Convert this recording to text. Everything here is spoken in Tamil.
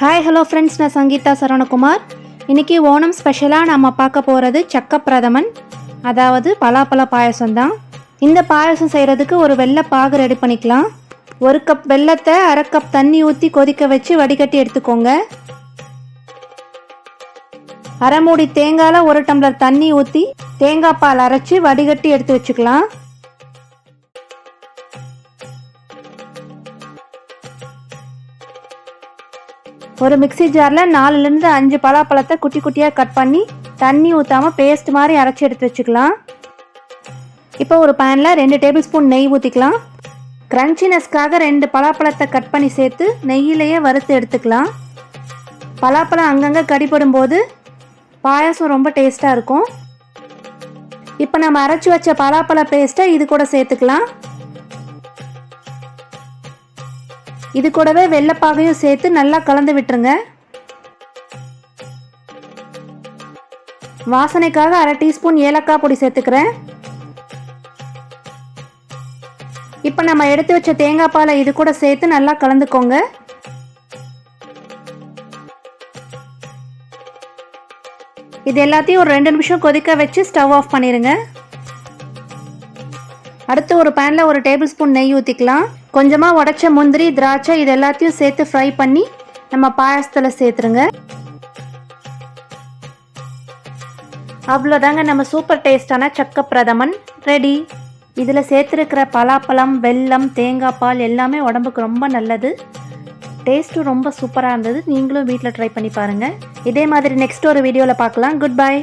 ஹாய் ஹலோ ஃப்ரெண்ட்ஸ், நான் சங்கீதா சரவணகுமார். இன்றைக்கி ஓணம் ஸ்பெஷலாக நம்ம பார்க்க போகிறது சக்கப்பிரதமன், அதாவது பலாப்பழ பாயசம் தான். இந்த பாயசம் செய்கிறதுக்கு ஒரு வெள்ளை பாகு ரெடி பண்ணிக்கலாம். 1 கப் வெல்லத்தை 1/2 கப் தண்ணி ஊற்றி கொதிக்க வச்சு வடிகட்டி எடுத்துக்கோங்க. 1/2 மூடி தேங்காயில் 1 டம்ளர் தண்ணி ஊற்றி தேங்காய் பால் அரைச்சி வடிகட்டி எடுத்து வச்சுக்கலாம். ஒரு மிக்சி ஜாரில் 4லேருந்து 5 பலாப்பழத்தை குட்டி குட்டியாக கட் பண்ணி தண்ணி ஊற்றாமல் பேஸ்ட் மாதிரி அரைச்சி எடுத்து வச்சுக்கலாம். இப்போ ஒரு பேனில் 2 டேபிள் ஸ்பூன் நெய் ஊற்றிக்கலாம். க்ரன்ச்சினஸ்க்காக 2 பலாப்பழத்தை கட் பண்ணி சேர்த்து நெய்யிலேயே வறுத்து எடுத்துக்கலாம். பலாப்பழம் அங்கங்கே கடிப்படும் போது பாயாசம் ரொம்ப டேஸ்ட்டாக இருக்கும். இப்போ நம்ம அரைச்சி வச்ச பலாப்பழ பேஸ்ட்டை இது கூட சேர்த்துக்கலாம். இது கூடவே வெள்ளைப்பாகையும் சேர்த்து நல்லா கலந்து விட்டுருங்க. வாசனைக்காக 1/2 டீஸ்பூன் ஏலக்காய் பொடி சேர்த்துக்கிறேன். இப்போ நம்ம எடுத்து வச்ச தேங்காய் பாலை இது கூட சேர்த்து நல்லா கலந்துக்கோங்க. இது எல்லாத்தையும் ஒரு 2 நிமிஷம் கொதிக்க வச்சு ஸ்டவ் ஆஃப் பண்ணிடுங்க. அடுத்து ஒரு பேனில் 1 டேபிள் ஸ்பூன் நெய் ஊற்றிக்கலாம். கொஞ்சமாக உடைச்ச முந்திரி, திராட்சை இது எல்லாத்தையும் சேர்த்து ஃப்ரை பண்ணி நம்ம பாயசத்தில் சேர்த்துருங்க. அவ்வளோதாங்க, நம்ம சூப்பர் டேஸ்டான சக்கப்பிரதமன் ரெடி. இதில் சேர்த்துருக்கிற பலாப்பழம், வெல்லம், தேங்காய் பால் எல்லாமே உடம்புக்கு ரொம்ப நல்லது. டேஸ்ட்டும் ரொம்ப சூப்பராக இருந்தது. நீங்களும் வீட்டில் ட்ரை பண்ணி பாருங்கள். இதே மாதிரி நெக்ஸ்ட் ஒரு வீடியோவில் பார்க்கலாம். Good bye.